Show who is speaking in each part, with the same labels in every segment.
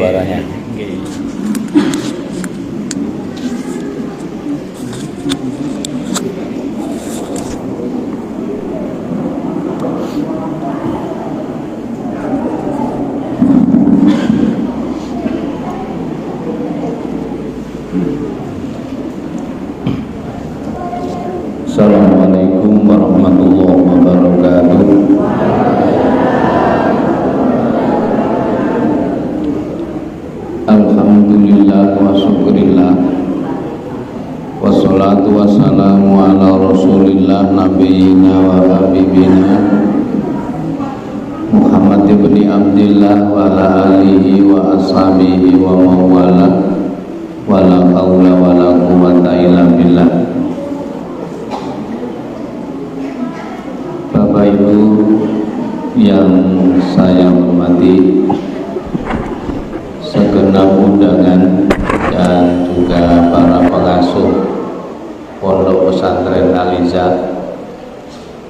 Speaker 1: suaranya.
Speaker 2: Assalamualaikum warahmatullahi wabarakatuh. Alhamdulillah wa syukurillah, wassalatu wassalamu ala rasulillah nabiyina wa habibina Muhammad ibn Abdillah wa ala alihi wa ashabihi wa mawala wa la hawla wa la quwwata illa billah. Bapak Ibu yang saya hormati, segenap undangan dan juga para pengasuh Pondok Pesantren Al-Izzah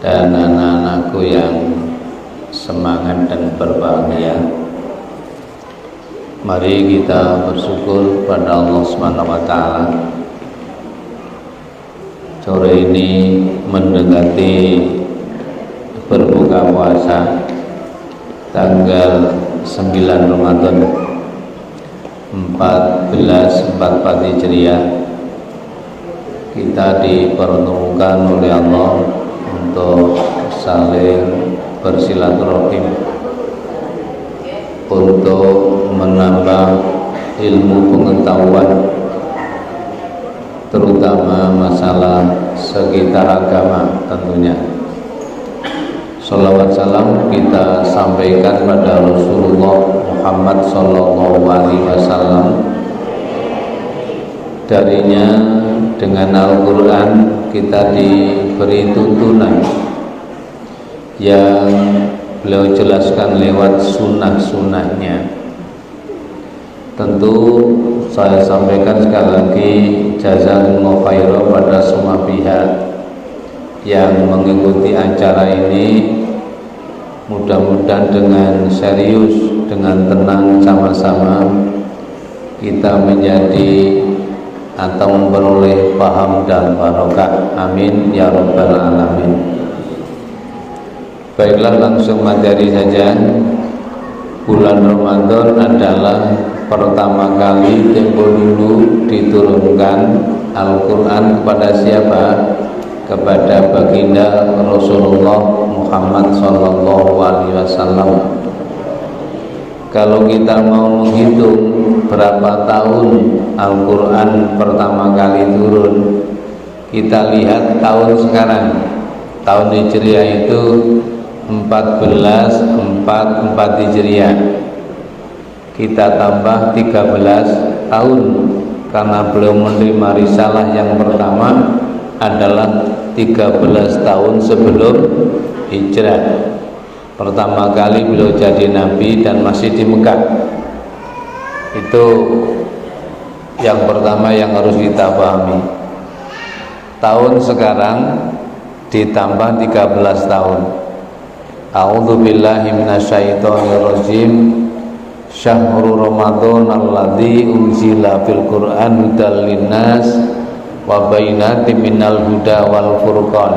Speaker 2: dan anak-anakku yang semangat dan berbahagia. Mari kita bersyukur pada Allah Subhanahu wa taala. Sore ini mendekati berbuka puasa tanggal 9 Ramadan 1444 Hijriah. Kita dipertemukan oleh Allah untuk saling bersilaturahim, untuk menambah ilmu pengetahuan, terutama masalah sekitar agama tentunya. Salawat salam kita sampaikan pada Rasulullah Muhammad sallallahu alaihi wasallam. Darinya dengan Al-Quran kita diberi tuntunan yang beliau jelaskan lewat sunnah-sunnahnya. Tentu saya sampaikan sekali lagi jazakumullah khairan pada semua pihak yang mengikuti acara ini. Mudah-mudahan dengan serius, dengan tenang sama-sama kita menjadi atau memperoleh paham dan barokah. Amin ya rabbal alamin. Baiklah, langsung materi saja. Bulan Ramadan adalah pertama kali tempo dulu diturunkan Al-Quran kepada siapa? Kepada baginda Rasulullah Muhammad sallallahu alaihi wasallam. Kalau kita mau menghitung berapa tahun Al-Quran pertama kali turun, kita lihat tahun sekarang. Tahun Hijriah itu 1444 Hijriah. Kita tambah 13 tahun karena beliau menerima risalah yang pertama adalah 13 tahun sebelum hijrah. Pertama kali beliau jadi nabi dan masih di Mekah. Itu yang pertama yang harus kita pahami. Tahun sekarang ditambah 13 tahun. A'udzu billahi minasyaitonir rajim. Syahrul Ramadan alladzi unzila fil Qur'an hudal linnas wa bainatin minal huda wal furqan.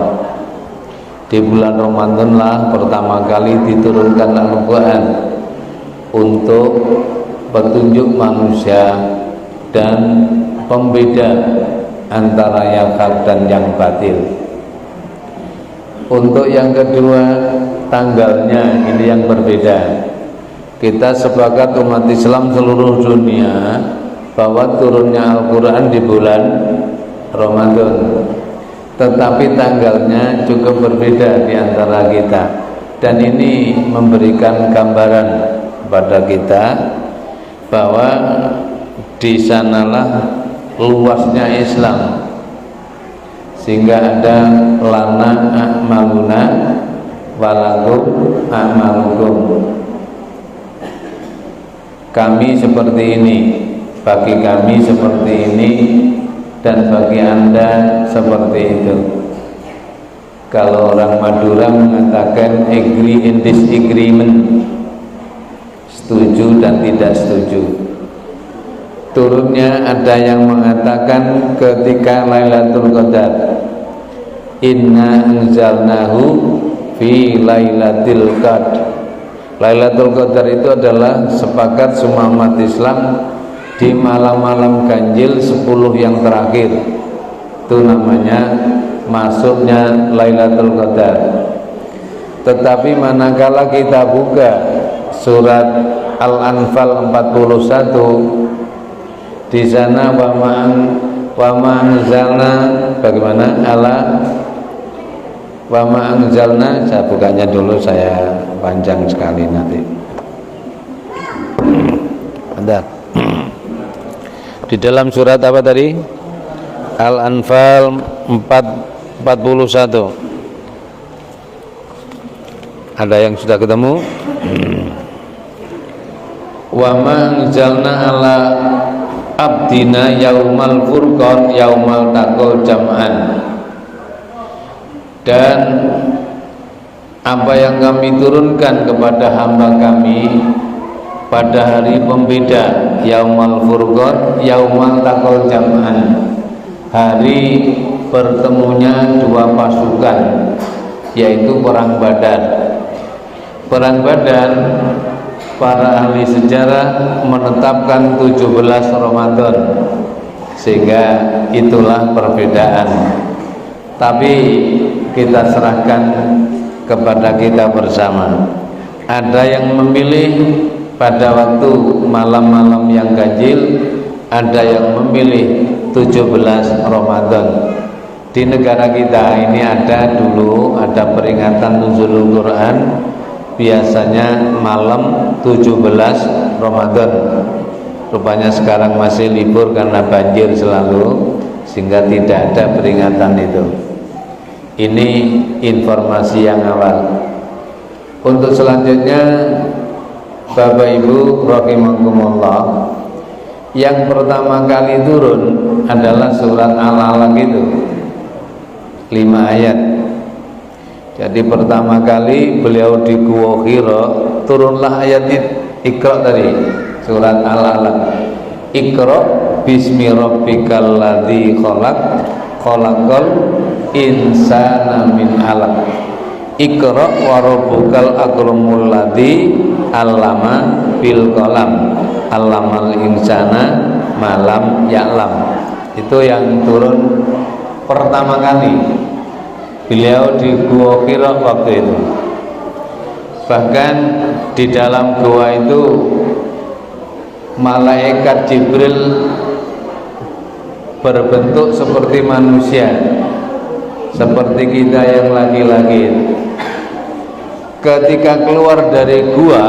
Speaker 2: Di bulan Ramadan lah pertama kali diturunkan Al-Quran untuk petunjuk manusia dan pembeda antara yang hak dan yang batil. Untuk yang kedua, tanggalnya ini yang berbeda. Kita sepakat umat Islam seluruh dunia bahwa turunnya Al-Quran di bulan Ramadan, tetapi tanggalnya cukup berbeda di antara kita. Dan ini memberikan gambaran kepada kita bahwa di sanalah luasnya Islam, sehingga ada lana a'maluna walakum a'malukum. Kami seperti ini, bagi kami seperti ini, dan bagi Anda seperti itu. Kalau orang Madura mengatakan agree in disagreement, setuju dan tidak setuju. turunnya ada yang mengatakan ketika Lailatul Qadar. Inna anzalnahu fi Lailatul Qadar. Lailatul Qadar itu adalah sepakat semua umat Islam di malam-malam ganjil 10 yang terakhir. Itu namanya masuknya Lailatul Qadar. Tetapi manakala kita buka surat Al-Anfal 41, di sana wa ma anzalna, bagaimana wa ma anzalna, saya bukanya dulu, saya panjang sekali nanti. Bentar. Di dalam surat apa tadi? Al-Anfal 41. Ada yang sudah ketemu? Wa ma anzalna ala abdina yaumal furqan yaumal taqal jam'an. Dan apa yang kami turunkan kepada hamba kami pada hari pembeda yaumal furqan yaumal taqal jam'an, hari bertemunya dua pasukan, yaitu perang Badar. Perang Badar, para ahli sejarah menetapkan 17 Ramadan, sehingga itulah perbedaan. Tapi kita serahkan kepada kita bersama. Ada yang memilih pada waktu malam-malam yang ganjil, ada yang memilih 17 Ramadan. Di negara kita ini ada peringatan nuzulul Quran, biasanya malam 17 Ramadan. Rupanya sekarang masih libur karena banjir selalu, sehingga tidak ada peringatan itu. Ini informasi yang awal. Untuk selanjutnya, Bapak Ibu rahimakumullah, yang pertama kali turun adalah surat Al-Alaq itu, 5 ayat. Jadi pertama kali beliau di Gua Hira, turunlah ayat Iqra tadi, surat Al-Alaq. Iqra bismi rabbikal ladzi khalaq, khalaqal insana min 'alaq. Iqra wa rabbukal akramul ladzi 'allama bil qalam, 'allamal insana malam ya'lam. Itu yang turun pertama kali. Beliau di Gua Hira waktu itu. Bahkan di dalam gua itu malaikat Jibril berbentuk seperti manusia, seperti kita yang laki-laki. Ketika keluar dari gua,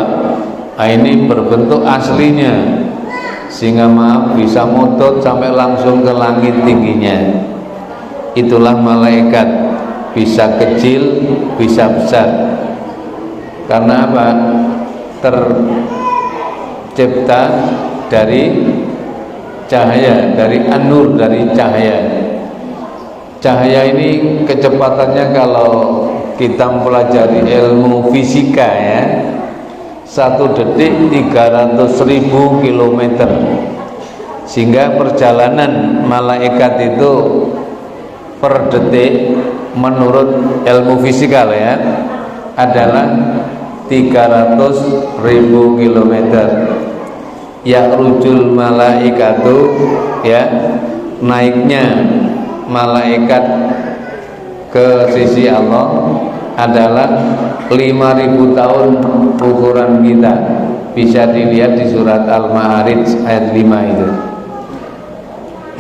Speaker 2: ini berbentuk aslinya, sehingga bisa motot sampai langsung ke langit tingginya. Itulah malaikat, bisa kecil, bisa besar. Karena apa? Tercipta dari cahaya, dari an-nur, dari cahaya. Cahaya ini kecepatannya kalau kita mempelajari ilmu fisika ya, 1 detik 300.000 kilometer. Sehingga perjalanan malaikat itu per detik menurut ilmu fisikal ya adalah 300.000 kilometer. Ya'rujul malaikatu, ya, naiknya malaikat ke sisi Allah adalah 5.000 tahun ukuran kita. Bisa dilihat di surat Al-Ma'arij ayat 5 itu.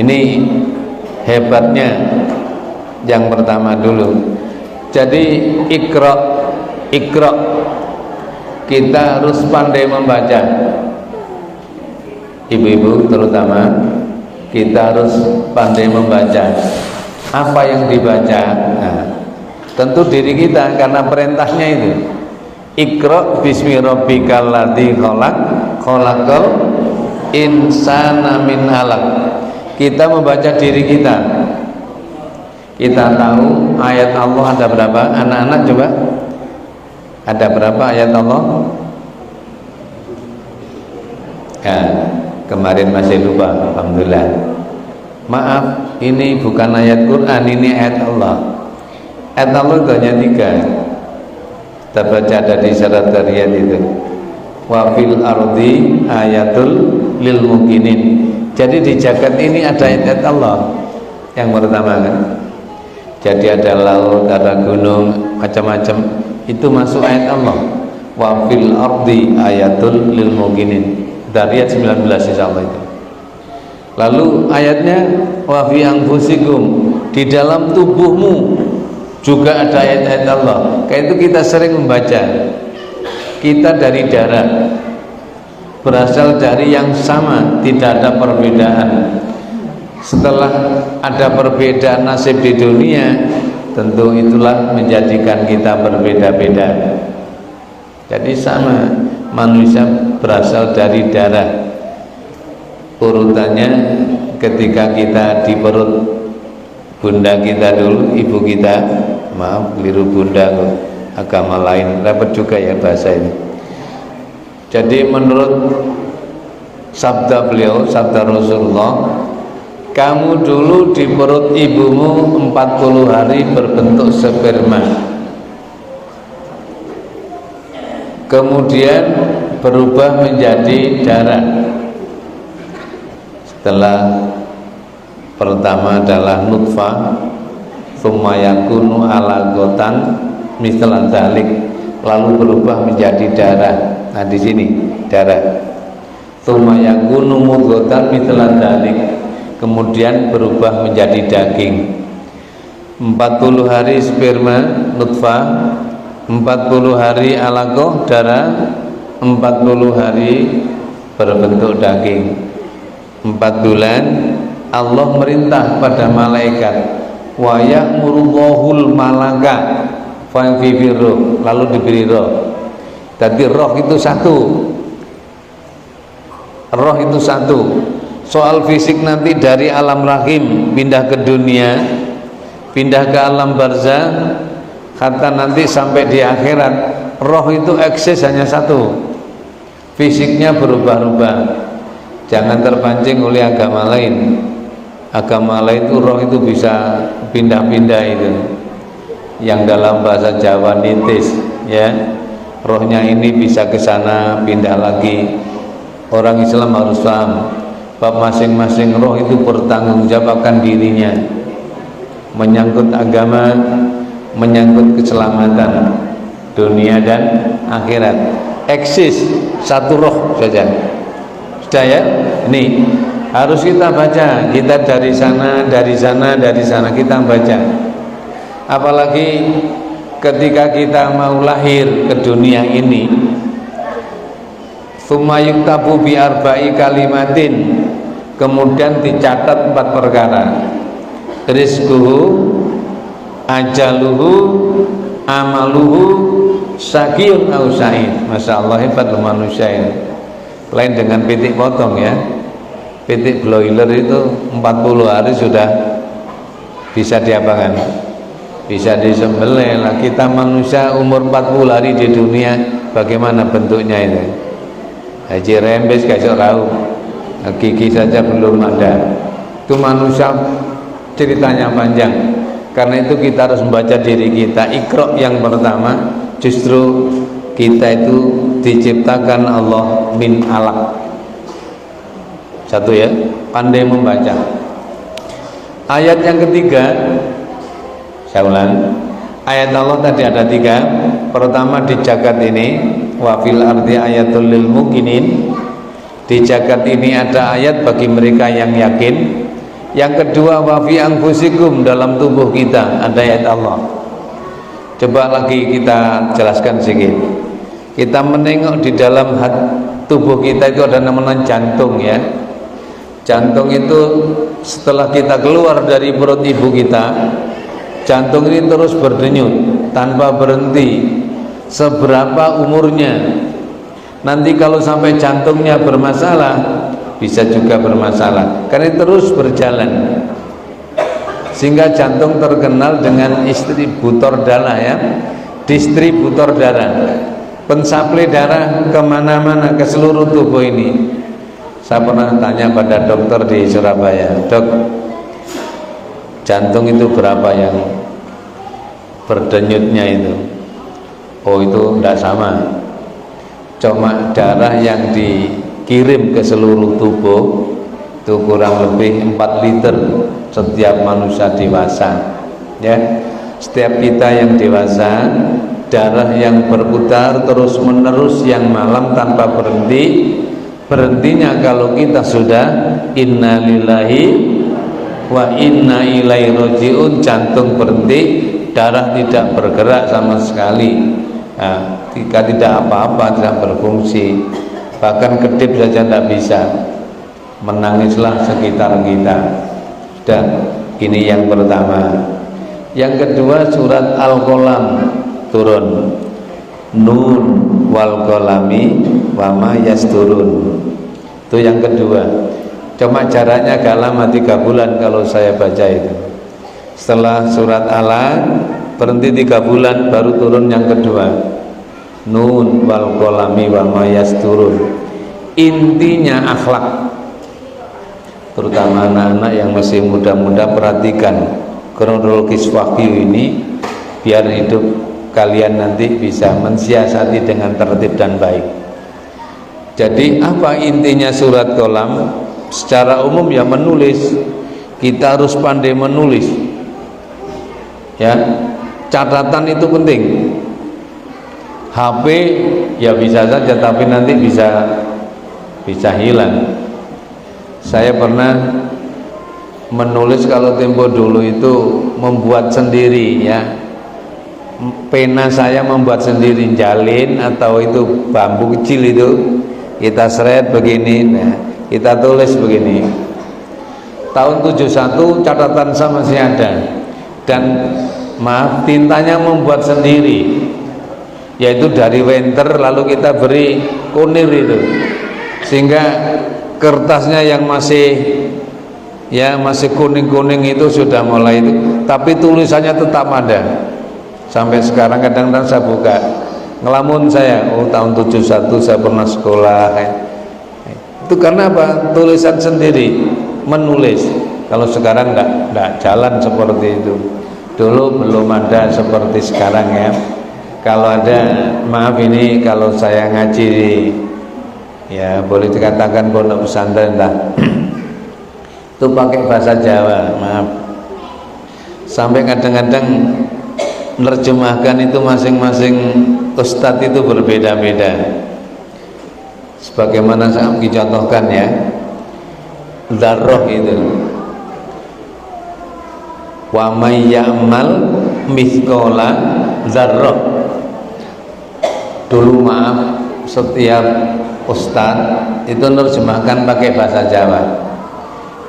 Speaker 2: Ini hebatnya yang pertama dulu. Jadi Iqra, kita harus pandai membaca. Ibu-ibu terutama, kita harus pandai membaca. Apa yang dibaca? Nah, tentu diri kita, karena perintahnya itu. Iqra bismi rabbikal ladzi khalaq, khalaqal insana min 'alaq. Kita membaca diri kita. Kita tahu ayat Allah ada berapa? Anak-anak coba, ada berapa ayat Allah? Ya, Kemarin masih lupa, alhamdulillah. Maaf, ini bukan ayat Quran, ini ayat Allah. Ayat Allah itu hanya 3. Kita baca ada di syarat Dariyat itu. Wa fil ardi ayatul lil mukminin. Jadi di jagat ini ada ayat Allah. Yang pertama kan. Jadi ada laut, ada gunung, macam-macam. Itu masuk ayat Allah. Wa fil ardi ayatul lil mukminin. Dariyat 19 insyaallah itu. Lalu ayatnya wa fi anfusikum, di dalam tubuhmu juga ada ayat-ayat Allah. Kayak itu kita sering membaca. Kita dari darah, berasal dari yang sama, tidak ada perbedaan. Setelah ada perbedaan nasib di dunia, tentu itulah menjadikan kita berbeda-beda. Jadi sama, manusia berasal dari darah. Urutannya ketika kita di perut bunda kita dulu, ibu kita, maaf keliru bunda, agama lain, repot juga ya bahasa ini. Jadi menurut sabda beliau, sabda Rasulullah, kamu dulu di perut ibumu 40 hari berbentuk sperma, kemudian berubah menjadi darah. Setelah pertama adalah nutfah, tsumma yakunu alaqatan mislan dzalik, lalu berubah menjadi darah. Nah di sini darah. Tsumma yakunu mudghatan mislan dzalik, kemudian berubah menjadi daging. 40 hari sperma nutfah, 40 hari alaqah darah, 40 hari berbentuk daging. 4 bulan Allah merintah pada malaikat, wa ya'murullahul malaka fa yanfiru, lalu diberi roh. Jadi roh itu satu. Roh itu satu. Soal fisik nanti dari alam rahim pindah ke dunia, pindah ke alam barzah, kata nanti sampai di akhirat, roh itu eksis hanya satu. Fisiknya berubah-ubah. Jangan terpancing oleh agama lain. Agama lain itu roh itu bisa pindah-pindah itu. Yang dalam bahasa Jawa nitis, ya. Rohnya ini bisa ke sana, pindah lagi. Orang Islam harus paham, bab masing-masing roh itu bertanggung jawab akan dirinya. Menyangkut agama, menyangkut keselamatan dunia dan akhirat. Eksis satu roh saja. Sudah ya, ini harus kita baca. Kita dari sana, dari sana, dari sana kita baca. Apalagi ketika kita mau lahir ke dunia ini, tsumma yuktabu bi arba'i kalimatin, kemudian dicatat 4 perkara. Rizquhu, ajaluhu, amaluhu, syaqiyun au sa'id. Masya Allah, hebat manusia ini. Lain dengan pitik potong ya. Pitik broiler itu 40 hari sudah bisa diapakan? Bisa disembelih lah. Kita manusia umur 40 hari di dunia, bagaimana bentuknya itu? Haji rembes kasih tahu, gigi saja belum ada. Itu manusia ceritanya panjang. Karena itu kita harus membaca diri kita. Iqra yang pertama, justru kita itu diciptakan Allah min alaq. Satu ya, pandai membaca. Ayat yang ketiga, saya ulang. Ayat Allah tadi ada 3. Pertama di jagat ini, wa fil ardi ayatul lil mukminin. Di jagat ini ada ayat bagi mereka yang yakin. Yang kedua, wa fi anfusikum, dalam tubuh kita ada ayat Allah. Coba lagi kita jelaskan sedikit. Kita menengok di dalam tubuh kita itu ada namanya jantung ya. Jantung itu setelah kita keluar dari perut ibu kita, jantung ini terus berdenyut tanpa berhenti. Seberapa umurnya? Nanti kalau sampai jantungnya bermasalah, bisa juga bermasalah. Karena terus berjalan. Sehingga jantung terkenal dengan distributor darah ya, distributor darah, pensuplai darah kemana-mana ke seluruh tubuh ini. Saya pernah tanya pada dokter di Surabaya, dok, jantung itu berapa yang berdenyutnya itu? Oh, itu tidak sama, cuma darah yang dikirim ke seluruh tubuh itu kurang lebih 4 liter setiap manusia dewasa, ya. Setiap kita yang dewasa, darah yang berputar terus menerus yang malam tanpa berhenti. Berhentinya kalau kita sudah inna lillahi wa inna ilaihi rajiun, jantung berhenti, darah tidak bergerak sama sekali. Nah, jika tidak apa-apa, tidak berfungsi, bahkan kedip saja tidak bisa. Menangislah sekitar kita. Dan ini yang pertama. Yang kedua, surat Al-Qalam turun, nun wal qalami wa ma yasturun. Itu yang kedua. Cuma jaraknya agak lama, 3 bulan kalau saya baca itu. Setelah surat Alaq berhenti 3 bulan baru turun yang kedua, nun wal qalami wa ma yasturun. Intinya akhlak, terutama anak-anak yang masih muda-muda, perhatikan kronologis wahyu ini biar hidup kalian nanti bisa mensiasati dengan tertib dan baik. Jadi apa intinya surat Qalam? Secara umum ya menulis, kita harus pandai menulis, ya. Catatan itu penting. HP ya bisa saja, tapi nanti bisa hilang. Saya pernah menulis kalau tempo dulu itu membuat sendiri, ya. Pena saya membuat sendiri, jalin atau itu bambu kecil itu kita seret begini, nah, kita tulis begini. Tahun 71 catatan saya masih ada, dan maaf, tintanya membuat sendiri, yaitu dari Wenter, lalu kita beri kunir itu, sehingga kertasnya yang masih kuning-kuning itu sudah mulai itu, tapi tulisannya tetap ada sampai sekarang. Kadang-kadang saya buka, ngelamun saya, oh tahun 71 saya pernah sekolah. Itu karena apa? Tulisan sendiri, menulis. Kalau sekarang enggak jalan seperti itu. Dulu belum ada seperti sekarang, ya. Kalau ada, maaf ini kalau saya ngaji, ya boleh dikatakan pondok pesantren lah, itu pakai bahasa Jawa, maaf. Sampai kadang-kadang menerjemahkan itu masing-masing ustadz itu berbeda-beda. Sebagaimana saya contohkan, ya, dzarrah itu, wa may ya'mal mithqala dzarrah. Dulu maaf, setiap ustadz itu menerjemahkan pakai bahasa Jawa.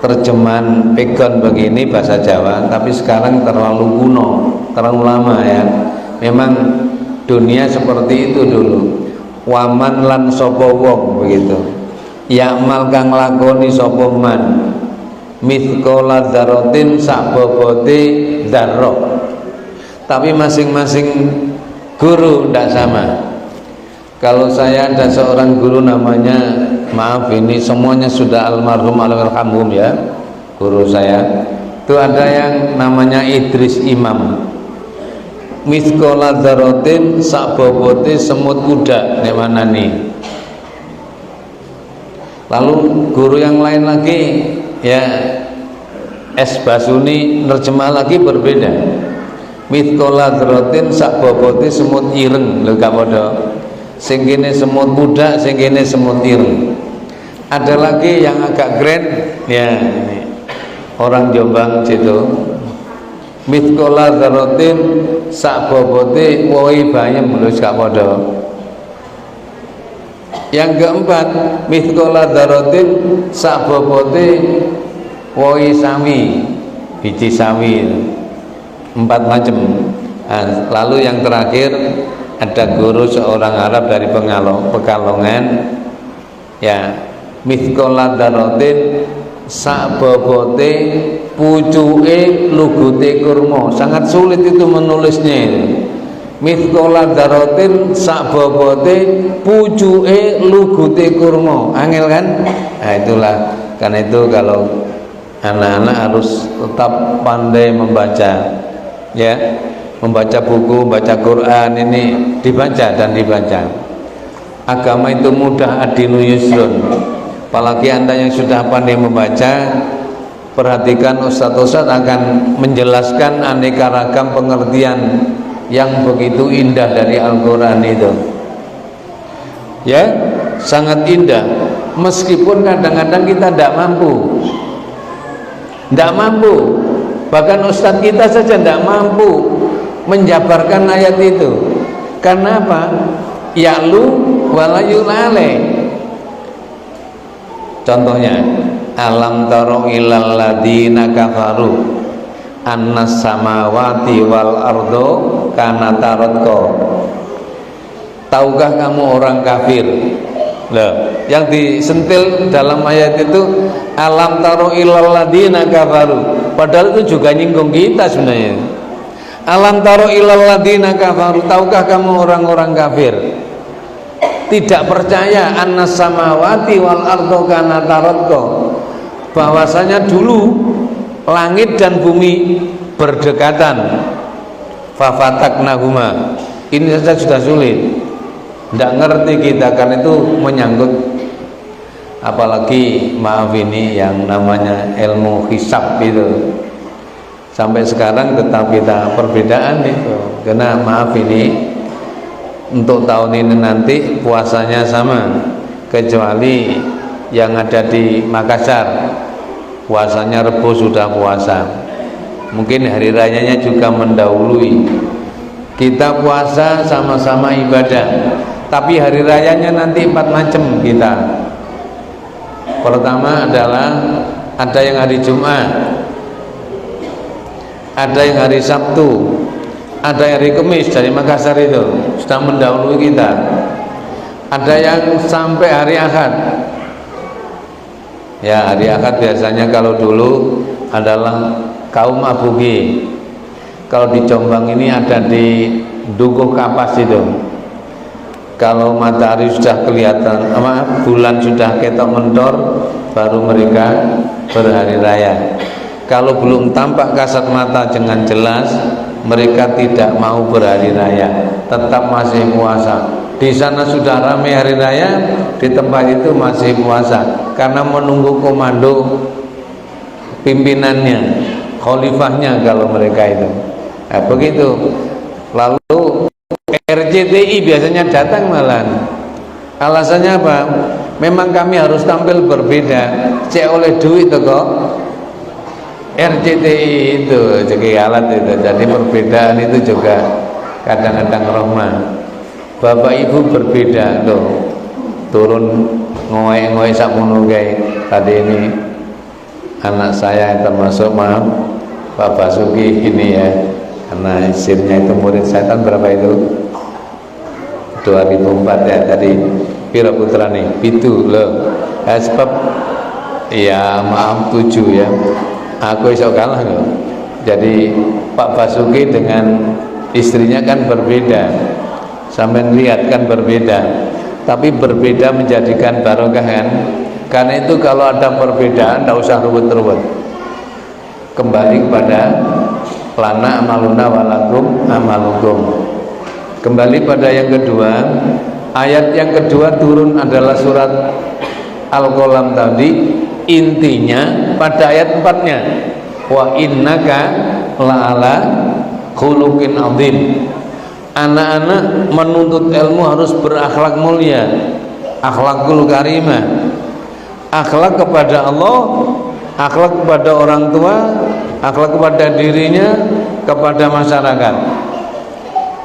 Speaker 2: Terjemahan pegon begini bahasa Jawa, tapi sekarang terlalu kuno, terlalu lama, ya. Memang dunia seperti itu dulu. Waman lan sapa wong, begitu. Ya'mal kang lakoni sapa man mithqala dzarratin, sak bobote dzarrah. Tapi masing-masing guru tidak sama. Kalau saya ada seorang guru namanya, maaf ini semuanya sudah almarhum almarhum, ya, guru saya itu ada yang namanya Idris Imam, mithqala dzarratin, sak bobote semut kuda nek mana nih. Lalu guru yang lain lagi, ya, S Basuni nerjemah lagi berbeda, mithqala dzarratin, sak bobote semut ireng. Lho gak padha, sing kene semut kuda, sing kene semut ireng. Ada lagi yang agak keren, ya, ini orang Jombang situ, mithqala dzarratin, sak bobote woi bayem. Lho gak padha. Yang keempat, mithqala dzarratin, sak bobote woi sami, biji sawi. 4 macam. Nah, lalu yang terakhir ada guru seorang Arab dari Pekalongan, ya, mithqala dzarratin, sak bobote pucuke lugute kurma. Sangat sulit itu menulisnya itu. mithqala dzarratin sak bobote pucuke lugute kurma. Angel kan? Nah itulah, karena itu kalau anak-anak harus tetap pandai membaca, ya, membaca buku, baca Quran, ini dibaca dan dibaca. Agama itu mudah, adinu yusrun. Apalagi Anda yang sudah pandai membaca, perhatikan ustadz-ustadz akan menjelaskan aneka ragam pengertian yang begitu indah dari Al-Quran itu, ya, sangat indah. Meskipun kadang-kadang kita tidak mampu, bahkan ustadz kita saja tidak mampu menjabarkan ayat itu. Karena apa? Ya'lu wala yulale. Contohnya, alam taro ilal ladina kafaru annas samawati wal ardo kanata ratqa. Tahukah kamu orang kafir? Loh, yang disentil dalam ayat itu alam taro ilal ladina kafaru, padahal itu juga nyinggung kita sebenarnya. Alam taro ilal ladina kafaru, tahukah kamu orang-orang kafir tidak percaya annas samawati wal ardo kanata ratqa, bahwasanya dulu langit dan bumi berdekatan, fafataknahuma. Ini saja sudah sulit, tidak ngerti kita, karena itu menyangkut, apalagi maaf ini yang namanya ilmu hisab itu, sampai sekarang tetap kita perbedaan itu. Karena maaf ini untuk tahun ini nanti puasanya sama, kecuali yang ada di Makassar puasanya Rebo sudah puasa, mungkin hari rayanya juga mendahului. Kita puasa sama-sama ibadah, tapi hari rayanya nanti 4 macam kita. Pertama adalah ada yang hari Jumat, ada yang hari Sabtu, ada yang hari Kamis. Dari Makassar itu sudah mendahului kita. Ada yang sampai hari Ahad. Ya, hari Ahad biasanya kalau dulu adalah kaum Abuge. Kalau di Jombang ini ada di Dukuh Kapas itu. Kalau matahari sudah kelihatan, bulan sudah ketok mendor, baru mereka berhari raya. Kalau belum tampak kasat mata dengan jelas, mereka tidak mau berhari raya, tetap masih puasa. Di sana sudah ramai hari raya, di tempat itu masih puasa, karena menunggu komando pimpinannya, khalifahnya kalau mereka itu. Nah, begitu. Lalu RCTI biasanya datang malam. Alasannya apa? Memang kami harus tampil berbeda. Cek oleh duit itu kok. RCTI itu jadi alat itu. Jadi perbedaan itu juga kadang-kadang rahmah. Bapak ibu berbeda loh. Turun ngoe-ngoe sakmono kae. Tadi ini anak saya termasuk, maaf, Pak Basuki ini ya. Karena istrinya itu murid saya, tahun berapa itu? 2004 ya tadi. Pira putra nih? Pitu loh. Sebab ya maaf 7 ya. Aku iso kalah loh. Jadi Pak Basuki dengan istrinya kan berbeda. Sampai lihat kan berbeda. Tapi berbeda menjadikan barokah kan. Karena itu kalau ada perbedaan tidak usah ruwet-ruwet. Kembali kepada lana amaluna walakum amalukum. Kembali pada yang kedua, ayat yang kedua turun adalah surat Al-Qalam tadi. Intinya pada ayat 4-nya, wa innaka la'ala khuluqin adzim. Anak-anak menuntut ilmu harus berakhlak mulia, akhlakul karimah, akhlak kepada Allah, akhlak kepada orang tua, akhlak kepada dirinya, kepada masyarakat.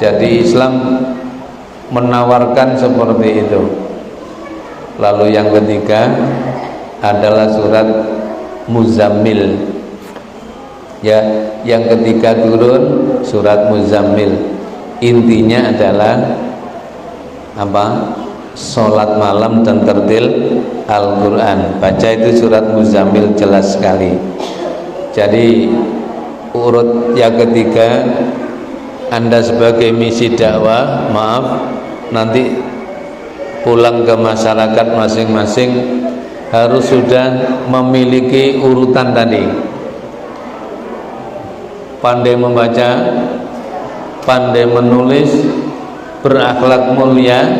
Speaker 2: Jadi Islam menawarkan seperti itu. Lalu yang ketiga adalah surat Muzammil. Ya, yang ketiga turun surat Muzammil. Intinya adalah apa? Sholat malam dan tertil Al-Quran. Baca itu surat Muzammil jelas sekali. Jadi urut yang ketiga Anda sebagai misi dakwah, maaf, nanti pulang ke masyarakat masing-masing harus sudah memiliki urutan tadi. Pandai membaca, pandai menulis, berakhlak mulia.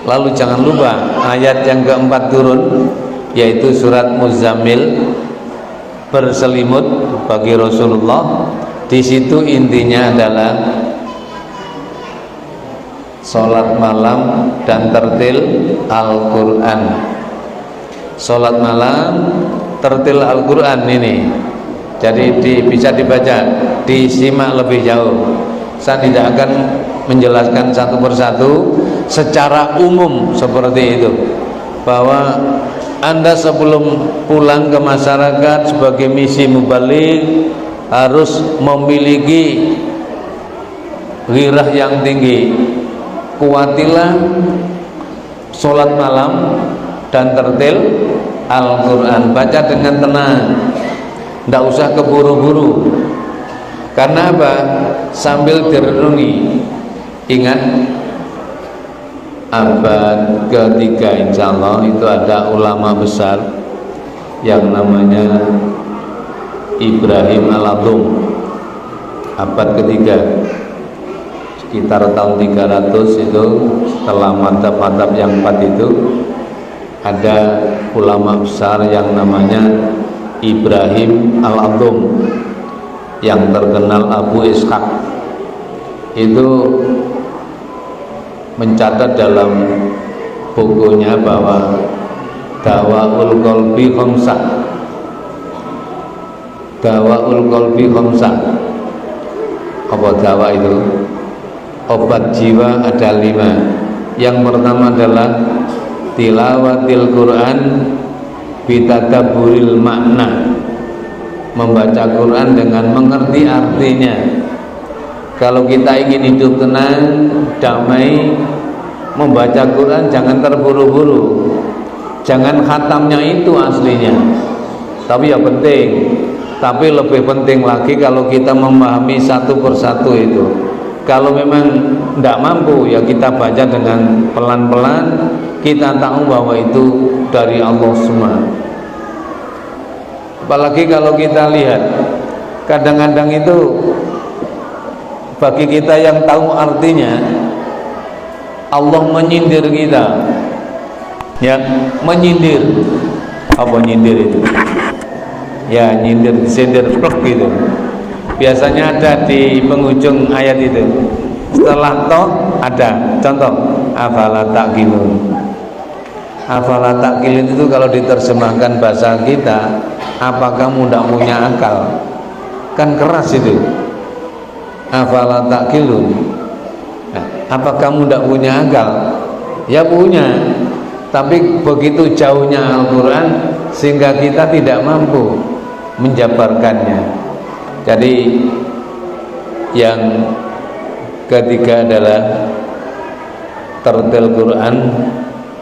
Speaker 2: Lalu jangan lupa ayat yang keempat turun, yaitu surat Muzammil, berselimut bagi Rasulullah. Di situ intinya adalah sholat malam dan tertil Al-Quran. Sholat malam, tertil Al-Quran ini. Jadi bisa dibaca, disimak lebih jauh. Saya tidak akan menjelaskan satu persatu, secara umum seperti itu, bahwa Anda sebelum pulang ke masyarakat sebagai misi mubaligh harus memiliki ghirah yang tinggi. Kuatilah sholat malam dan tertil Al-Quran, baca dengan tenang, tidak usah keburu-buru. Karena apa? Sambil direnungi. Ingat, abad ketiga insya Allah itu ada ulama besar yang namanya Ibrahim Al-Adham. Abad ketiga, sekitar tahun 300 itu, setelah madhab-madhab yang 4 itu, ada ulama besar yang namanya Ibrahim Al-Adham, yang terkenal Abu Ishaq. Itu mencatat dalam bukunya bahwa Dawaul Qalbi Khamsah, Dawaul Qalbi Khamsah. Apa dawa itu? Obat jiwa ada 5. Yang pertama adalah tilawatil Quran bitadabburil makna, membaca Quran dengan mengerti artinya. Kalau kita ingin hidup tenang, damai, membaca Quran jangan terburu-buru. Jangan khatamnya itu aslinya, tapi ya penting. Tapi lebih penting lagi kalau kita memahami satu persatu itu. Kalau memang tidak mampu, ya kita baca dengan pelan-pelan. Kita tahu bahwa itu dari Allah semua. Apalagi kalau kita lihat, kadang-kadang itu bagi kita yang tahu artinya, Allah menyindir kita, ya, menyindir. Apa nyindir itu? Ya, nyindir, disindir, plek gitu. Biasanya ada di penghujung ayat itu. Setelah toh ada contoh, afala taqilun. Afala taqilun itu kalau diterjemahkan bahasa kita, apa kamu tidak punya akal? Kan keras itu. Afala taqilun. Nah, apa kamu tidak punya akal? Ya punya, tapi begitu jauhnya Al-Quran sehingga kita tidak mampu menjabarkannya. Jadi yang ketiga adalah tertil Quran,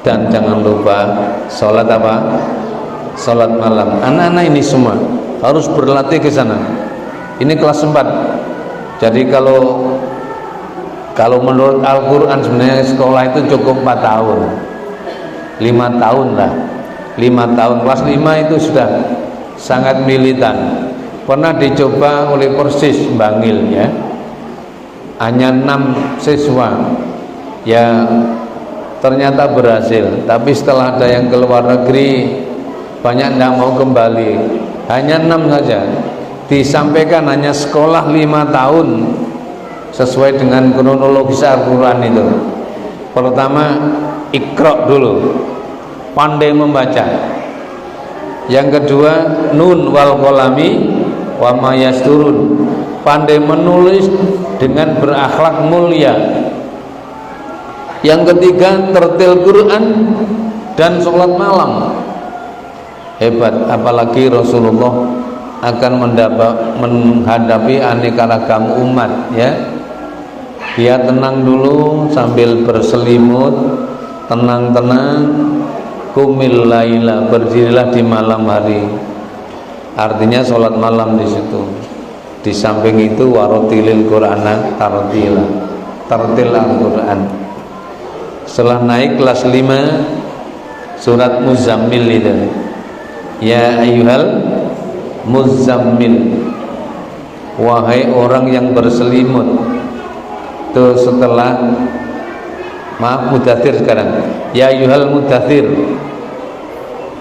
Speaker 2: dan jangan lupa sholat apa? Sholat malam. Anak-anak ini semua harus berlatih ke sana. Ini kelas 4. Jadi kalau menurut Al-Quran sebenarnya sekolah itu cukup 4 tahun, 5 tahun lah, 5 tahun. Kelas 5 itu sudah sangat militan. Pernah dicoba oleh Persis Bangil, ya, hanya 6 siswa, ya ternyata berhasil. Tapi setelah ada yang keluar negeri, banyak tidak mau kembali. Hanya 6 saja. Disampaikan hanya sekolah 5 tahun sesuai dengan kronologis Al-Quran itu. Pertama, Iqra dulu, pandai membaca. Yang kedua, Nun wal qalami wa ma yasturun, pandai menulis dengan berakhlak mulia. Yang ketiga, tertil Quran dan sholat malam. Hebat, apalagi Rasulullah akan menghadapi aneka ragam umat, ya. Dia tenang dulu sambil berselimut, tenang-tenang. Qumil laila, berdirilah di malam hari. Artinya sholat malam di situ. Di samping itu warotilil Qur'ana tartila, tartil Al-Quran. Setelah naik kelas 5 surat Muzammil itu, ya ayyuhal muzammil, wahai orang yang berselimut. Itu setelah, maaf, mudathir sekarang, ya ayyuhal mudathir.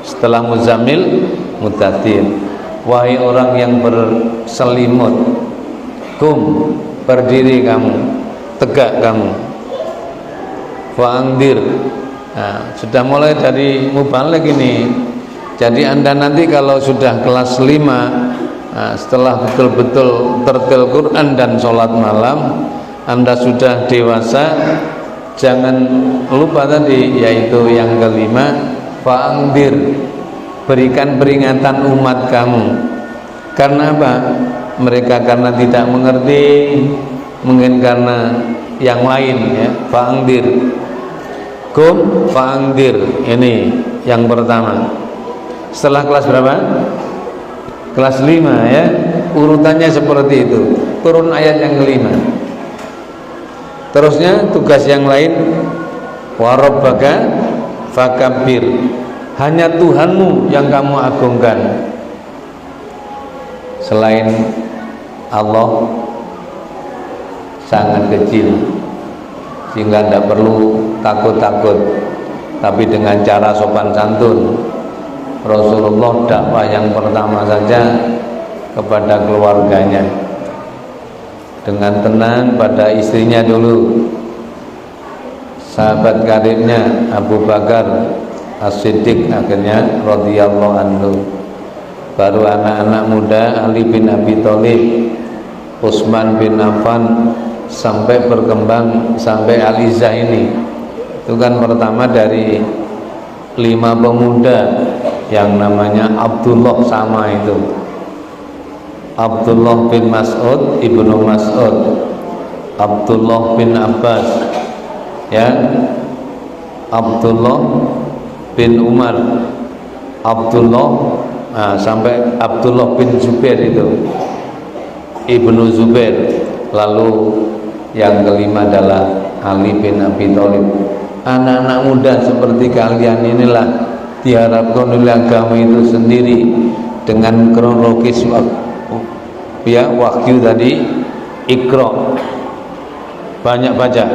Speaker 2: Setelah muzammil, mudathir, wahai orang yang berselimut. Kum, berdiri kamu, tegak kamu. Fa'angdir. Nah, sudah mulai dari mubalik ini. Jadi Anda nanti kalau sudah kelas 5, nah, setelah betul-betul tertil Quran dan sholat malam, Anda sudah dewasa, jangan lupa tadi, yaitu yang kelima, fa'angdir, berikan peringatan umat kamu. Karena apa? Mereka karena tidak mengerti, mungkin karena yang lain, ya. Fa'angdir, kum fa'angdir, ini yang pertama. Setelah kelas berapa? Kelas 5, ya. Urutannya seperti itu. Turun ayat yang kelima. Terusnya tugas yang lain, warabbaka fakabbir, hanya Tuhanmu yang kamu agungkan. Selain Allah sangat kecil, sehingga tidak perlu takut-takut. Tapi dengan cara sopan santun, Rasulullah dakwah yang pertama saja kepada keluarganya dengan tenang pada istrinya dulu, sahabat karibnya Abu Bakar As-Siddiq akhirnya radhiyallahu anhu, baru anak-anak muda Ali bin Abi Thalib, Utsman bin Affan, sampai berkembang sampai Alizah ini. Itu kan pertama dari 5 pemuda yang namanya Abdullah, sama itu Abdullah bin Mas'ud, Ibnu Mas'ud, Abdullah bin Abbas, ya, Abdullah bin Umar, Abdullah, nah, sampai Abdullah bin Zubair itu Ibnu Zubair. Lalu yang kelima adalah Ali bin Abi Thalib. Anak-anak muda seperti kalian inilah diharapkan oleh agama itu sendiri dengan kronologis ya, wahyu tadi, Iqra, banyak baca,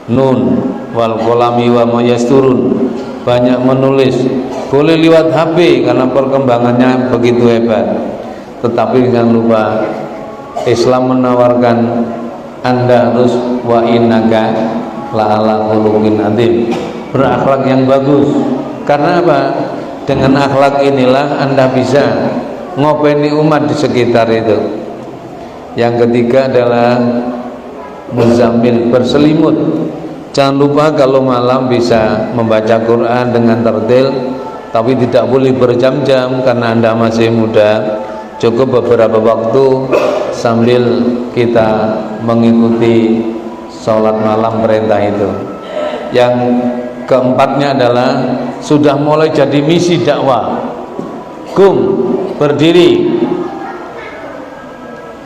Speaker 2: Nun wal qalami wa ma yasturun, banyak menulis, boleh lewat HP karena perkembangannya begitu hebat. Tetapi jangan lupa, Islam menawarkan Anda harus wa innaka la'ala khuluqin adzim, berakhlak yang bagus. Karena apa? Dengan akhlak inilah Anda bisa ngopeni umat di sekitar itu. Yang ketiga adalah muzammil, berselimut. Jangan lupa kalau malam bisa membaca Quran dengan tertil, tapi tidak boleh berjam-jam karena Anda masih muda. Cukup beberapa waktu sambil kita mengikuti sholat malam perintah itu. Yang keempatnya adalah sudah mulai jadi misi dakwah. Kum, berdiri,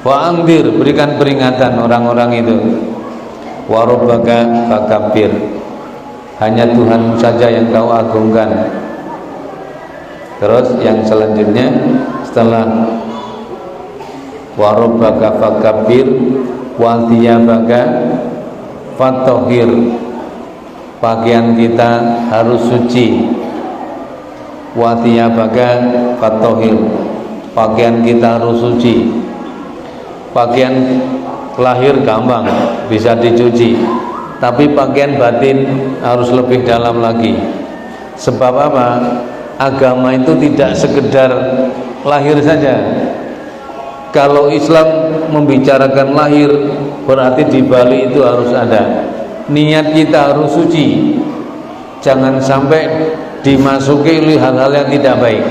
Speaker 2: wa'angdir, berikan peringatan orang-orang itu. Warabbaka fakabbir, hanya Tuhan saja yang kau agungkan. Terus yang selanjutnya setelah warabbaka fakabbir wa thiyabaka fatahhir, pakaian kita harus suci. Wa thiyabaka fatahhir, pakaian kita harus suci. Pakaian lahir gampang bisa dicuci, tapi pakaian batin harus lebih dalam lagi. Sebab apa? Agama itu tidak sekedar lahir saja. Kalau Islam membicarakan lahir, berarti di balik itu harus ada niat, kita harus suci. Jangan sampai dimasuki oleh hal-hal yang tidak baik.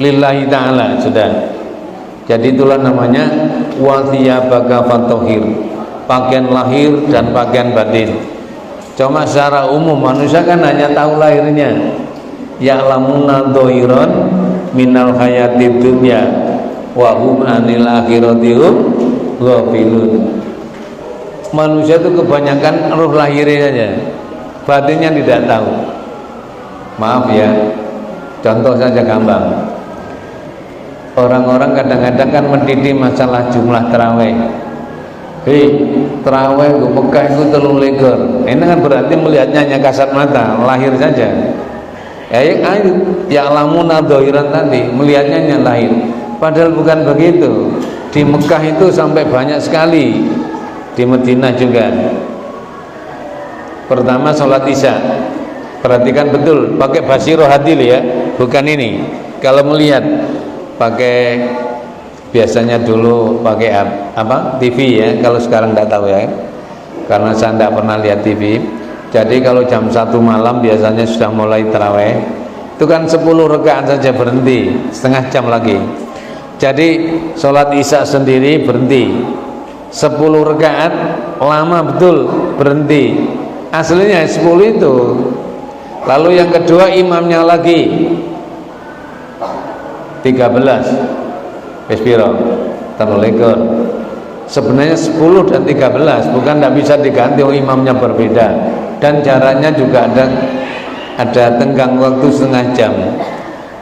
Speaker 2: Lillahi ta'ala, sudah. Jadi itulah namanya wa thiyabaka fatahhir, pakaian lahir dan pakaian batin. Cuma secara umum manusia kan hanya tahu lahirnya, ya'lamuna dhahiran minal hayatid dunya wa hum anil akhirati hum ghafilun. Manusia itu kebanyakan roh lahirnya saja, batinnya tidak tahu. Maaf ya, contoh saja gampang. Orang-orang kadang-kadang kan mendidih masalah jumlah tarawih. Hei, tarawih ke Mekah itu 3 leger. Ini kan berarti melihatnya hanya kasat mata, lahir saja. Ya lamuna dhahiran tadi, melihatnya hanya lahir. Padahal bukan begitu. Di Mekah itu sampai banyak sekali. Di Madinah juga. Pertama sholat isya. Perhatikan betul, pakai basiroh hadil ya, bukan ini. Kalau melihat pakai, biasanya dulu pakai apa? TV ya. Kalau sekarang tidak tahu ya, karena saya tidak pernah lihat TV. Jadi kalau jam 1 malam biasanya sudah mulai taraweh. Itu kan 10 rakaat saja berhenti, setengah jam lagi. Jadi sholat isya sendiri berhenti 10 rakaat, lama betul berhenti. Aslinya 10 itu. Lalu yang kedua imamnya lagi 13. Espiro terlekor. Sebenarnya 10 dan 13, bukan tidak bisa diganti, imamnya berbeda. Dan jaraknya juga ada tenggang waktu setengah jam.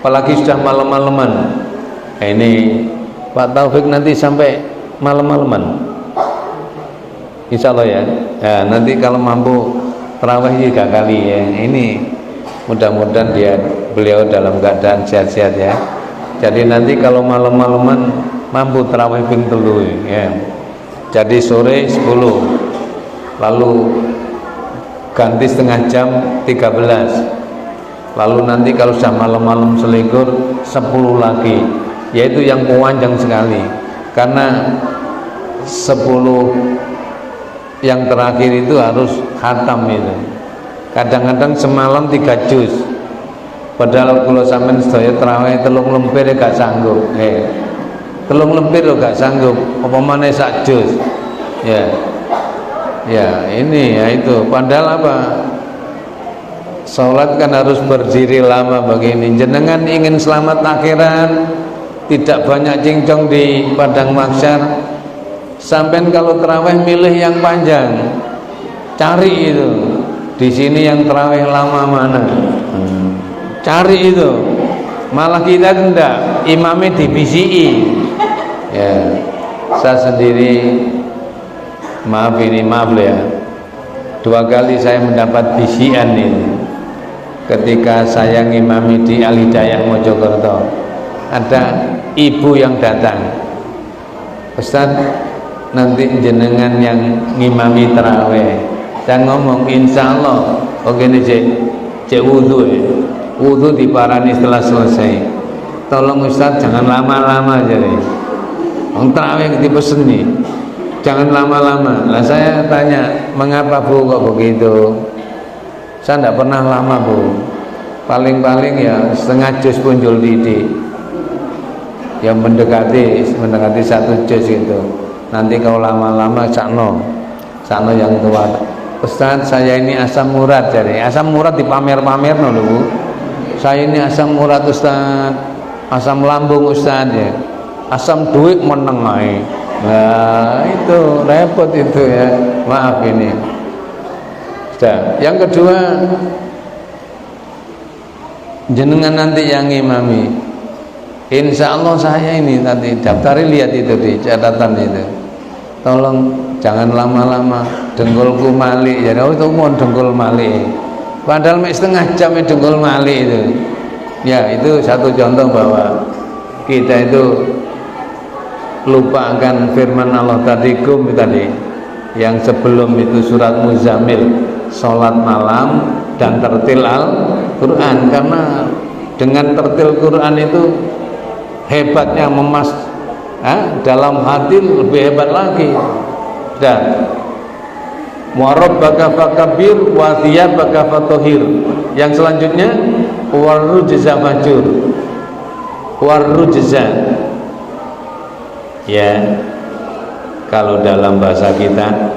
Speaker 2: Apalagi sudah malam-malaman. Ini Pak Taufik nanti sampai malam-malaman. Insya Allah ya. Nanti kalau mampu tarawih 3 kali ya. Ini mudah-mudahan beliau dalam keadaan sehat-sehat ya. Jadi nanti kalau malam-malaman mampu tarawih ping 3 ya. Jadi sore 10, lalu ganti setengah jam 13, lalu nanti kalau sudah malam-malam selikur 10 lagi, yaitu yang panjang sekali. Karena 10 yang terakhir itu harus khatam itu. Kadang-kadang semalam 3 juz. Padahal kalau sampean sedaya tarawih 3 lembar gak sanggup. 3 lembar gak sanggup, apa maneh sak juz. Ya, ini ya itu. Padahal apa? Salat kan harus berdiri lama begini. Jenengan ingin selamat akhirat, tidak banyak cincong di padang mahsyar. Sampai kalau tarawih milih yang panjang, cari itu. Di sini yang tarawih lama mana? Cari itu. Malah kita tidak, imamnya di BCI. Ya, saya sendiri maaf ya. 2 kali saya mendapat bisian ini. Ketika saya ngimami di Al-Hidayah Mojokerto, ada ibu yang datang. Ustaz, nanti jenengan yang ngimami tarawih. Saya ngomong insya Allah oke nih cek wudhu ya. Wudhu diparani setelah selesai. Tolong Ustaz jangan lama-lama jadi. Tarawih dipesen nih, jangan lama-lama. Lah saya tanya, mengapa Bu kok begitu? Saya tidak pernah lama Bu, paling-paling ya setengah juz punjul didik, yang mendekati 1 juz itu. Nanti kalau lama-lama sakno yang tua. Ustaz saya ini asam urat, jadi asam urat dipamer-pamer no Bu. Saya ini asam urat Ustaz, asam lambung Ustaz ya. Asam duit menengai. Nah itu repot itu ya. Maaf ini. Sudah. Yang kedua, jenengan nanti yang imami. Insya Allah saya ini nanti daftari, lihat itu di catatan itu. Tolong jangan lama-lama, dengkulku mali. Jadi itu mau dengkul mali. Padahal setengah jam dengkul mali itu. Ya itu satu contoh bahwa kita itu lupakan firman Allah tadi yang sebelum itu surat Muzammil, sholat malam dan tertil Al-Quran. Karena dengan tertil Quran itu hebatnya dalam hati lebih hebat lagi. Dan wa rabbaka fakabbir wa thiyabaka fatahhir. Yang selanjutnya warujza fajur, warujza. Ya, kalau dalam bahasa kita,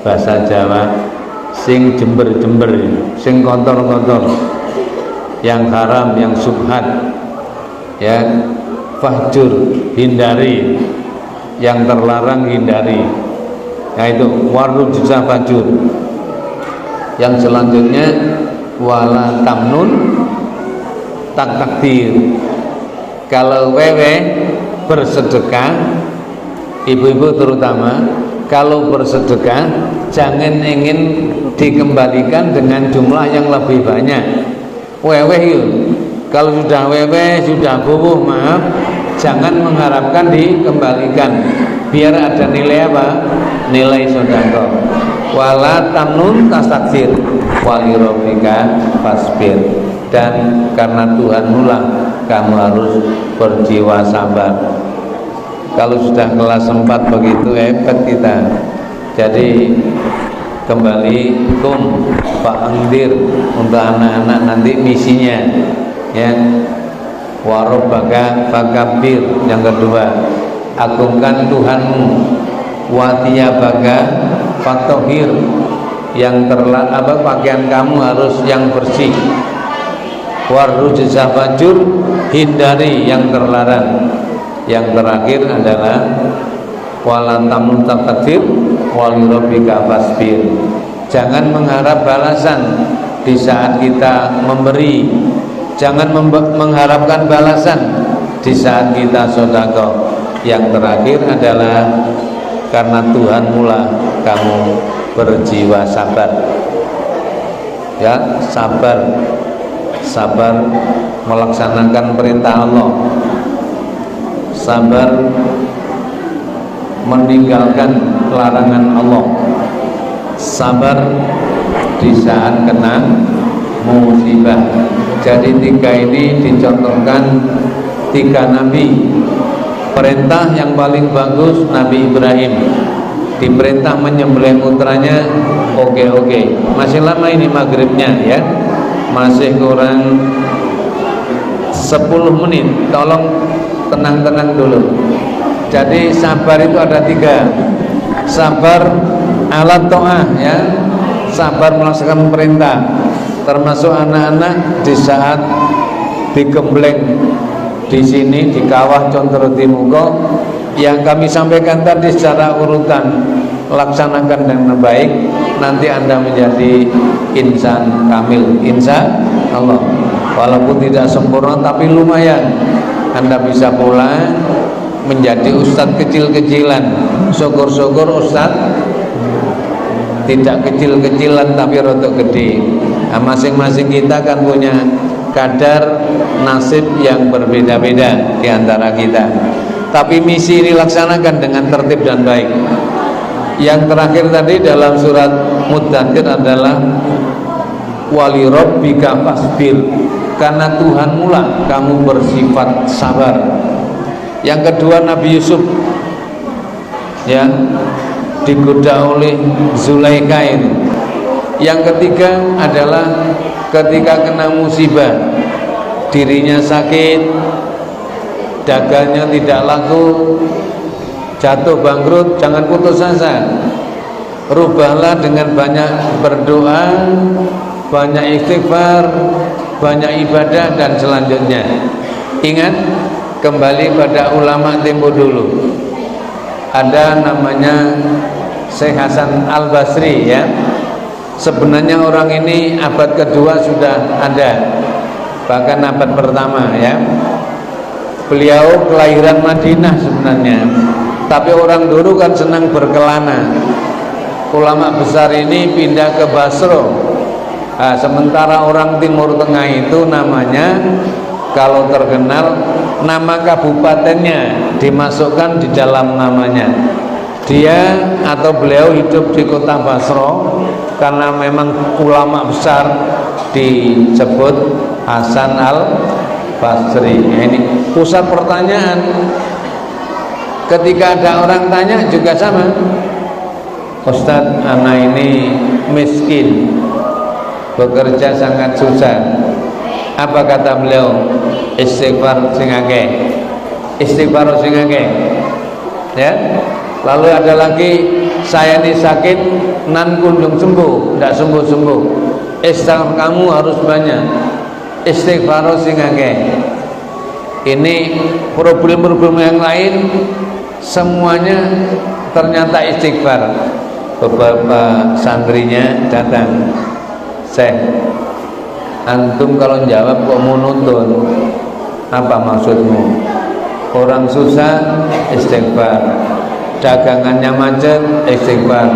Speaker 2: bahasa Jawa, sing jember-jember, sing kotor-kotor, yang haram, yang subhat, ya, fahjur, hindari. Yang terlarang hindari, yaitu warujza fahjur. Yang selanjutnya wala tamnun tak takdir. Kalau wewe bersedekah, ibu-ibu terutama, kalau bersedekah jangan ingin dikembalikan dengan jumlah yang lebih banyak. Wewe yuk, kalau sudah wewe, sudah bubuh, maaf, jangan mengharapkan dikembalikan, biar ada nilai apa? Nilai sedekah. Wala tamnun tastakthir wali rabbika fasbir. Dan karena Tuhanmu lah kamu harus berjiwa sabar. Kalau sudah kelas 4 begitu hebat kita. Jadi kembali Pak Angdir untuk anak-anak nanti misinya, ya. Warabbaka fakabbir. Yang kedua, agungkan Tuhanmu. Watiyabaka fatohir. Yang pakaian kamu harus yang bersih. Warujza fajur, hindari yang terlarang. Yang terakhir adalah walan tamnun taqdir wali rabbika fasbir. Jangan mengharap balasan di saat kita memberi. Jangan mengharapkan balasan di saat kita sedekah. Yang terakhir adalah karena Tuhan mula kamu berjiwa sabar. Ya, sabar melaksanakan perintah Allah. Sabar meninggalkan larangan Allah. Sabar di saat kena musibah. Jadi 3 ini dicontohkan 3 nabi. Perintah yang paling bagus Nabi Ibrahim, diperintah menyembelih putranya. Oke. Masih lama ini maghribnya, ya. Masih kurang 10 menit. Tolong tenang-tenang dulu. Jadi sabar itu ada 3. Sabar ala ta'ah, ya. Sabar melaksanakan perintah. Termasuk anak-anak di saat digembleng di sini di kawah Condro Timuko, yang kami sampaikan tadi secara urutan, laksanakan dengan baik, nanti Anda menjadi insan kamil, insya Allah. Walaupun tidak sempurna tapi lumayan, Anda bisa pulang menjadi ustadz kecil-kecilan. Syukur-syukur ustadz tidak kecil-kecilan tapi rotok gede. Nah, masing-masing kita kan punya kadar nasib yang berbeda-beda di antara kita. Tapi misi ini laksanakan dengan tertib dan baik. Yang terakhir tadi dalam surat Mudzatsir adalah wali rabbika fasbir. Karena Tuhanmu lah kamu bersifat sabar. Yang kedua Nabi Yusuf, ya, digoda oleh Zulaikha ini. Yang ketiga adalah ketika kena musibah, dirinya sakit, dagangnya tidak laku, jatuh bangkrut, jangan putus asa. Rubahlah dengan banyak berdoa, banyak istighfar, banyak ibadah, dan selanjutnya. Ingat, kembali pada ulama tempo dulu. Ada namanya Syekh Hasan Al-Basri, ya. Sebenarnya orang ini abad kedua sudah ada, bahkan abad pertama, ya. Beliau kelahiran Madinah sebenarnya, tapi orang dulu kan senang berkelana. Ulama besar ini pindah ke Basra. Nah, sementara orang Timur Tengah itu namanya, kalau terkenal, nama kabupatennya dimasukkan di dalam namanya. Dia atau beliau hidup di kota Basra, karena memang ulama besar disebut Hasan Al-Basri. Ini pusat pertanyaan. Ketika ada orang tanya juga sama, Ustadz, anak ini miskin, bekerja sangat susah. Apa kata beliau? Istighfar sing akeh. Istighfar sing akeh. Ya. Lalu ada lagi, saya ini sakit nan kunjung sembuh, tidak sembuh-sembuh. Istighfar kamu harus banyak. Istighfar sing akeh. Ini problem-problem yang lain semuanya ternyata istighfar. Beberapa santrinya datang, Syekh, antum kalau jawab kok monoton, apa maksudmu? Orang susah istighfar, dagangannya macet istighfar,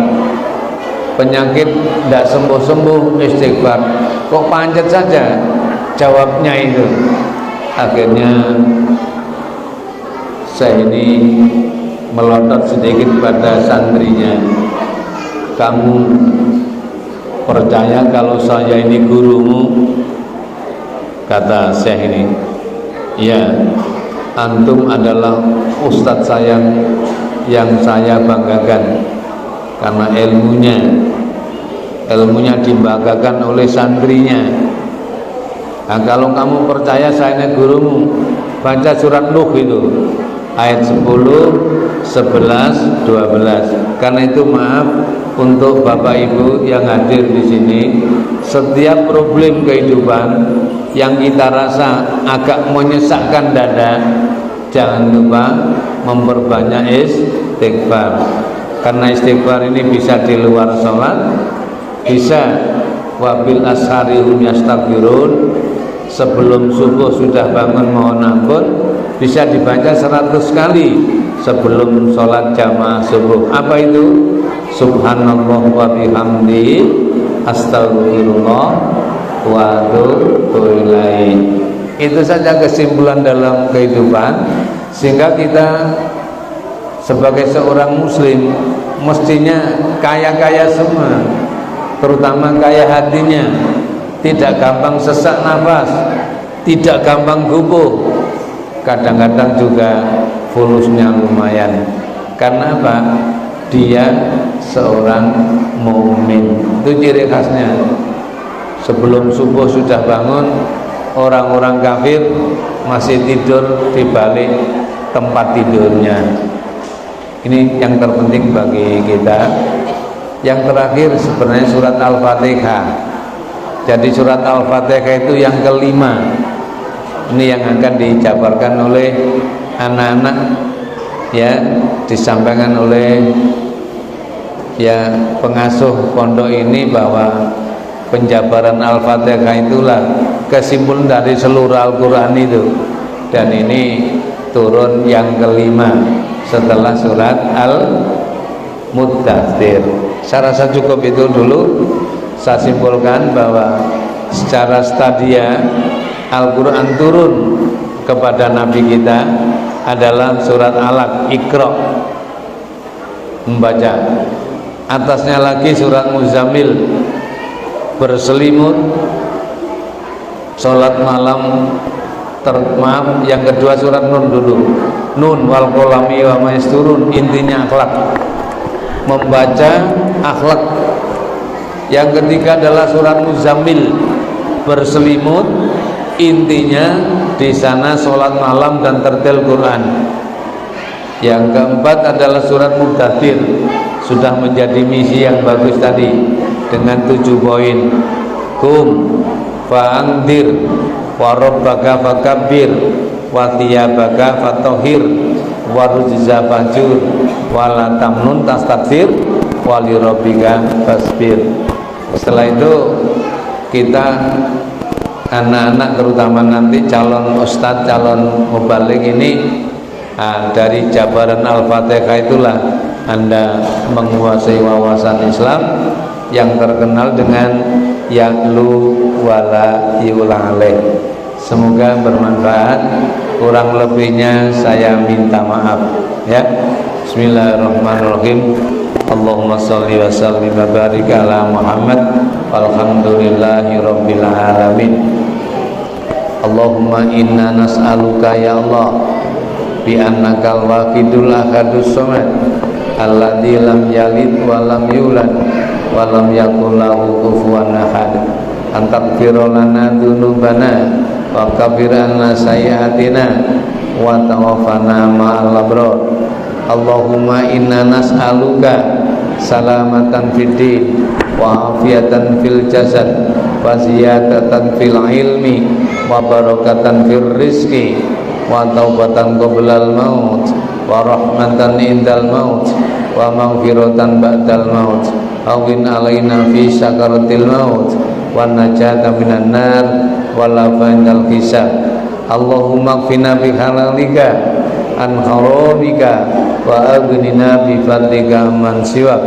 Speaker 2: penyakit tidak sembuh-sembuh istighfar, kok pancet saja jawabnya itu. Akhirnya saya ini melotot sedikit pada santrinya, kamu percaya kalau saya ini gurumu? Kata Syekh ini, iya, antum adalah ustadz saya yang saya banggakan karena ilmunya dibanggakan oleh santrinya. Nah, kalau kamu percaya saya ini gurumu, baca surat Nuh itu ayat 10, 11, 12. Karena itu maaf untuk Bapak Ibu yang hadir di sini, setiap problem kehidupan yang kita rasa agak menyesakkan dada, jangan lupa memperbanyak istighfar. Karena istighfar ini bisa di luar sholat, bisa wabil asharihum yastaghfirun, sebelum subuh sudah bangun mohon ampun, bisa dibaca 100 kali sebelum sholat jamaah subuh. Apa itu? Subhanallah wa bihamdi, astagfirullah wa atubu ilaih. Itu saja kesimpulan dalam kehidupan, sehingga kita sebagai seorang muslim mestinya kaya-kaya semua, terutama kaya hatinya, tidak gampang sesak nafas, tidak gampang gugup, kadang-kadang juga fulusnya lumayan. Karena apa? Dia seorang mukmin. Itu ciri khasnya. Sebelum subuh sudah bangun, orang-orang kafir masih tidur di balik tempat tidurnya. Ini yang terpenting bagi kita. Yang terakhir sebenarnya surat Al-Fatihah. Jadi surat Al-Fatihah itu yang kelima. Ini yang akan dijabarkan oleh anak-anak, ya, disampaikan oleh ya pengasuh pondok ini, bahwa penjabaran Al-Fatihah itulah kesimpulan dari seluruh Al-Quran itu. Dan ini turun yang kelima setelah surat Al-Muddatsir. Saya rasa cukup itu dulu. Saya simpulkan bahwa secara stadia Al-Quran turun kepada Nabi kita adalah surat Alaq, Iqra, membaca. Atasnya lagi surat Muzammil, berselimut, sholat malam, maaf, yang kedua surat Nun dulu, Nun wal qalami wa ma yasturun, intinya akhlak, membaca akhlak. Yang ketiga adalah surat Muzammil, berselimut, intinya di sana sholat malam dan tertil Quran. Yang keempat adalah surat Muddatsir, sudah menjadi misi yang bagus tadi dengan 7 poin. Kum fa'angdir wa rabbaka fakabbir wa thiyabaka fatahhir wa rujza fahjur wa la tamnun tastakthir wa li rabbika fasbir. Setelah itu kita anak-anak, terutama nanti calon ustadz, calon mubaligh ini, dari jabaran Al-Fatihah itulah Anda menguasai wawasan Islam yang terkenal dengan ya'lu wala yu'laleh. Semoga bermanfaat. Kurang lebihnya saya minta maaf, ya. Bismillahirrahmanirrahim. Allahumma sholli wa sallim wa barik ala Muhammad walhamdulillahi rabbil alamin. Allahumma inna nas'aluka ya Allah bi annaka al-wahidul ahadus samad alladzi lam yalid wa lam yulad wa lam yakul lahu kufuwan ahad, antaghfira lana dzunubana wa kaffir 'anna sayyi'atina wa tawaffana ma'al abrar. Allahumma inna nas'aluka salamatan fid din wa afiatan fil jasad wa ziyadatan fil ilmi wa barakatan fil rizqi wa taubatan qoblal maut wa rahmatan indal maut wa maghfiratan ba'dal maut awin alaina fi sakaratil maut wa najata minan nar wa lafa'indal hisab. Allahumma qfina bi halalika an haramika wa aghnina bi fadlika man siwak.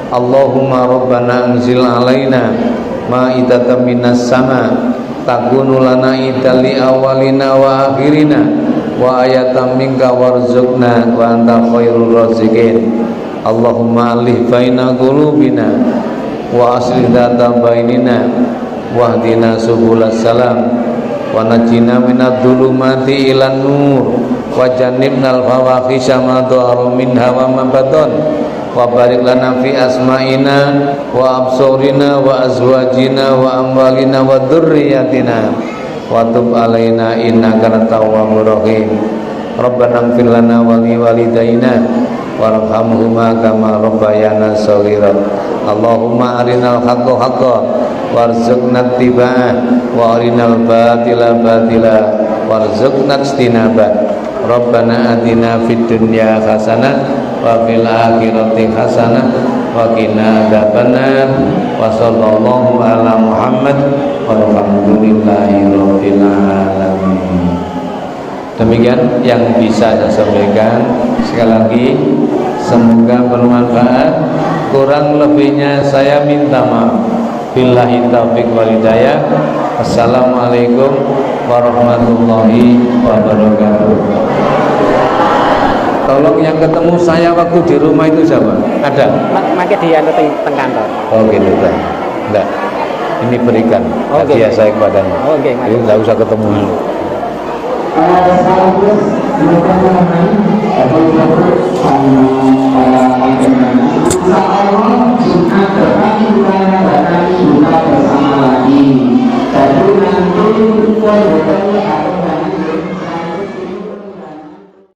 Speaker 2: Allahumma rabbana anzil alaina ma'idatan minas sama takunu lana idali awalina wa akhirina wa ayatan minka warzuqna wa anta khairur raziqin. Allahumma alih baina qulubina wa aslih dzata bainina wahdina subulas salam wa najina minadh dhulumati ilan nur wa jannibnal fawahisha ma dhahara minha wa ma batan wa barik lana fi asma'ina wa absarina wa azwajina wa amwalina wa dzurriyyatina wa tub alaina innaka at-tawwabur rahim. Rabbana ighfir lana wa li walidayna warhamhuma kama rabbayana shaghira. Allahumma arinal haqqa haqqan warzuqna ittiba'ah wa arinal batila batila warzuqna ijtinabah. Rabbana atina fid dunya hasanah wa fil akhirati hasanah wa qina adzabannar wa sallallahu ala Muhammad walhamdulillahi rabbil alamin. Demikian yang bisa saya sampaikan. Sekali lagi semoga bermanfaat. Kurang lebihnya saya minta maaf. Billahi taufiq wal hidayah. Assalamualaikum warahmatullahi wabarakatuh. Tolong yang ketemu saya waktu di rumah itu siapa? Ada?
Speaker 1: Makai dia teng kantor.
Speaker 2: Oh gitu kan. Enggak. Ini berikan hadiah saya kepadanya.
Speaker 1: Oke,
Speaker 2: Jadi enggak usah ketemu dulu.
Speaker 3: Jumat depan kita bersama lagi. Jadi nanti